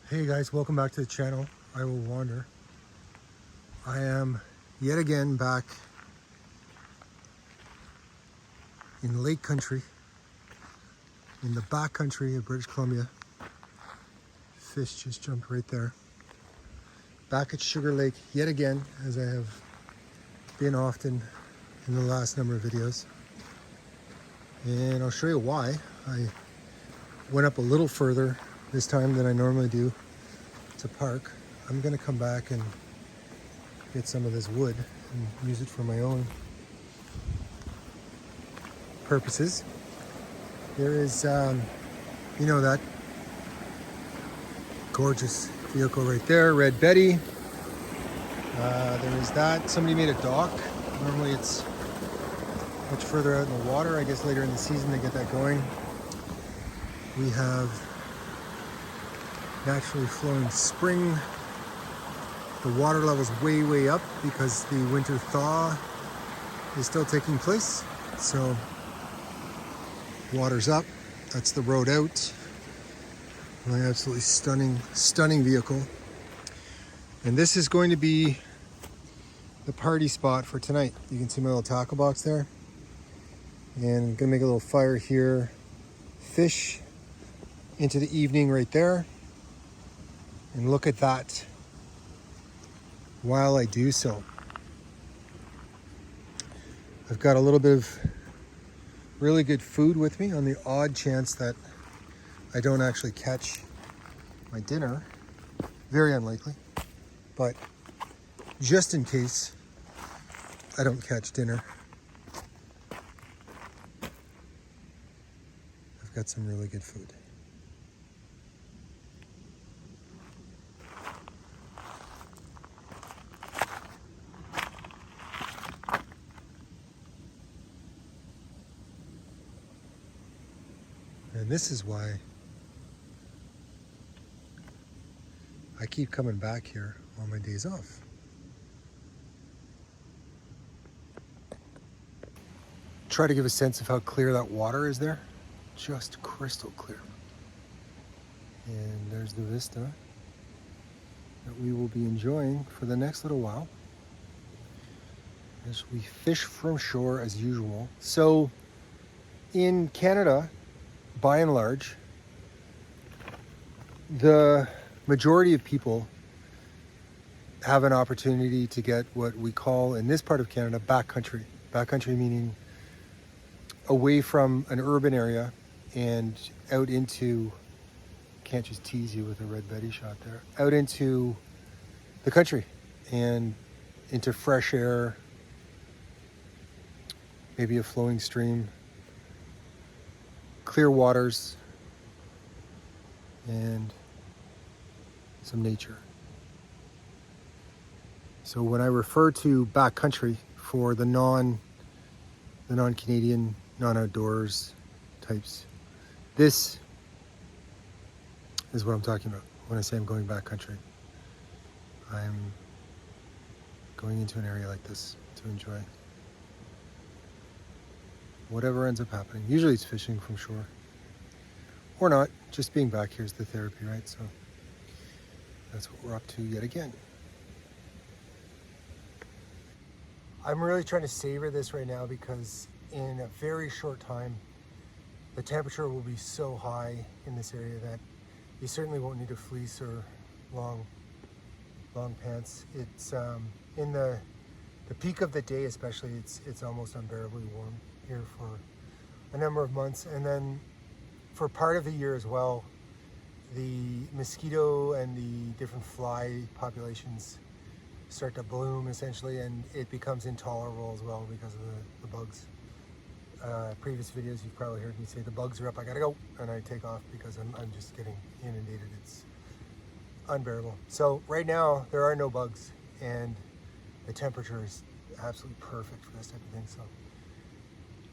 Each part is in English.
Hey guys, welcome back to the channel. I Will Wander. I am yet again back in Lake Country, in the backcountry of British Columbia. Fish just jumped right there. Back at Sugar Lake yet again, as I have been often in the last number of videos. And I'll show you why. I went up a little further this time than I normally do to park. I'm gonna come back and get some of this wood and use it for my own purposes. There is, that gorgeous vehicle right there, Red Betty. There is that. Somebody made a dock. Normally it's much further out in the water. I guess later in the season they get that going. We have naturally flowing spring. The water level's way up because the winter thaw is still taking place. So water's up. That's the road out. My absolutely stunning vehicle. And this is going to be the party spot for tonight. You can see my little tackle box there. And I'm gonna make a little fire here. Fish into the evening right there. And look at that while I do so. I've got a little bit of really good food with me on the odd chance that I don't actually catch my dinner. Very unlikely, but just in case I don't catch dinner, I've got some really good food. And this is why I keep coming back here on my days off. Try to give a sense of how clear that water is there. Just crystal clear. And there's the vista that we will be enjoying for the next little while as we fish from shore as usual. So in Canada, by and large, the majority of people have an opportunity to get what we call in this part of Canada backcountry. Backcountry meaning away from an urban area and out into, can't just tease you with a Red Betty shot there, out into the country and into fresh air, maybe a flowing stream, clear waters, and some nature. So when I refer to backcountry for the non-Canadian, non-outdoors types, this is what I'm talking about when I say I'm going backcountry. I'm going into an area like this to enjoy whatever ends up happening. Usually it's fishing from shore. Or not, just being back here is the therapy, right? So that's what we're up to yet again. I'm really trying to savor this right now because in a very short time, the temperature will be so high in this area that you certainly won't need a fleece or long pants. It's in the peak of the day especially, it's almost unbearably warm here for a number of months. And then for part of the year as well, the mosquito and the different fly populations start to bloom essentially, and it becomes intolerable as well because of the bugs. Previous videos you've probably heard me say the bugs are up, I gotta go, and I take off because I'm just getting inundated. It's unbearable. So right now there are no bugs and the temperature is absolutely perfect for this type of thing. So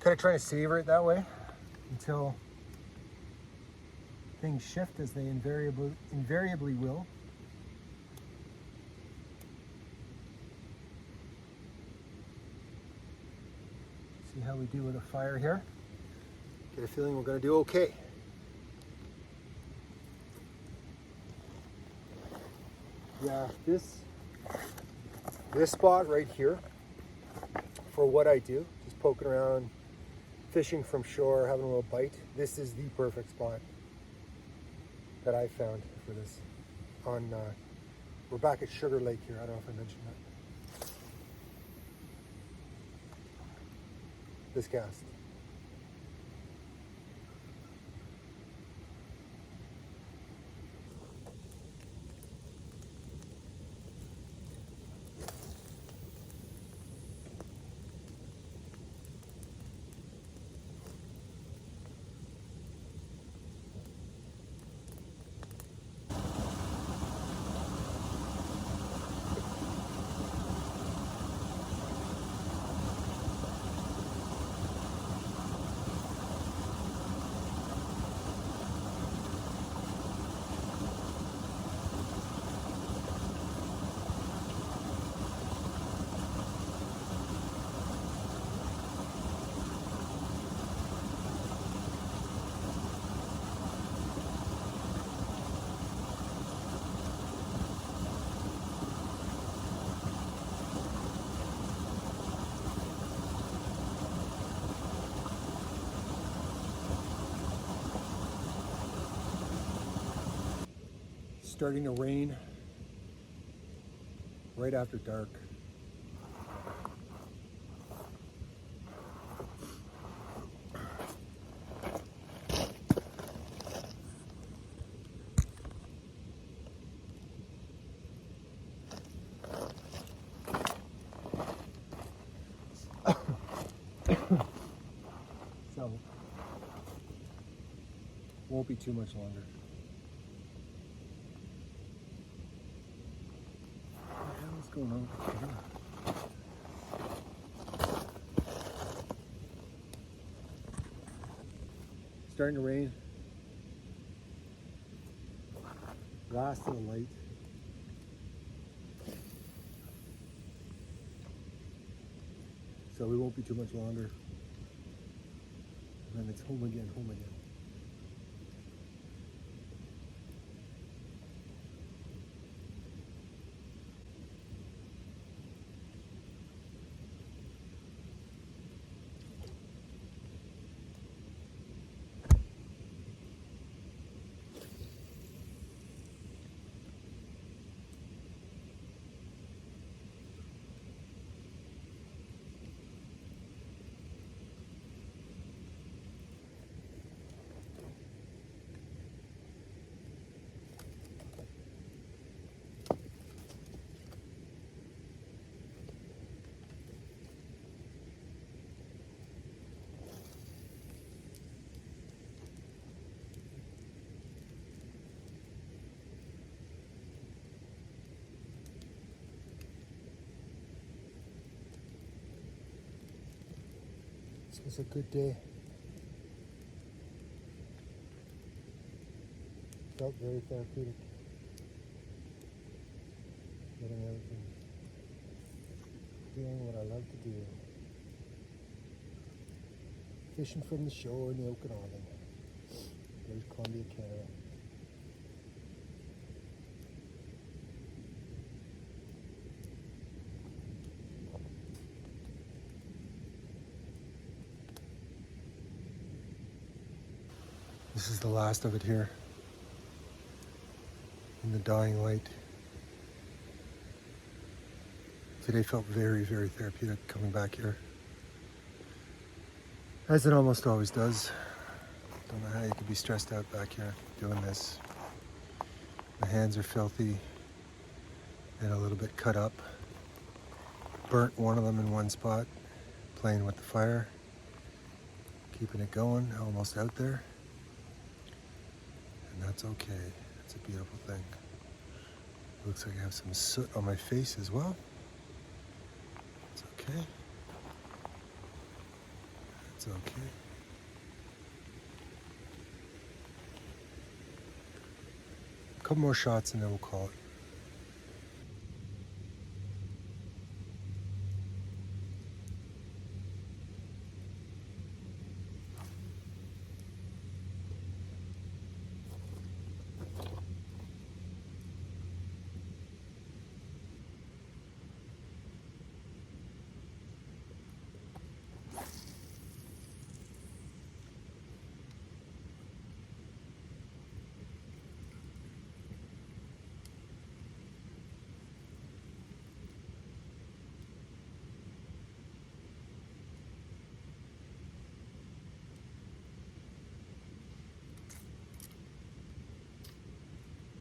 kind of trying to savor it that way until things shift, as they invariably will. See how we do with a fire here. Get a feeling we're going to do okay. Yeah, this spot right here, for what I do, just poking around, fishing from shore, having a little bite, this is the perfect spot that I found for this. We're back at Sugar Lake here. I don't know if I mentioned that. This cast. Starting to rain right after dark. So, won't be too much longer. What the hell is going on with the camera? Starting to rain. Last of the light. So we won't be too much longer. And then it's home again, home again. This was a good day. Felt very therapeutic. Getting out and doing what I love to do. Fishing from the shore in the Okanagan, British Columbia, Canada. This is the last of it here in the dying light. Today felt very, very therapeutic coming back here. As it almost always does. Don't know how you could be stressed out back here doing this. My hands are filthy and a little bit cut up. Burnt one of them in one spot, playing with the fire. Keeping it going, almost out there. And that's okay. It's a beautiful thing. Looks like I have some soot on my face as well. It's okay. It's okay. A couple more shots and then we'll call it.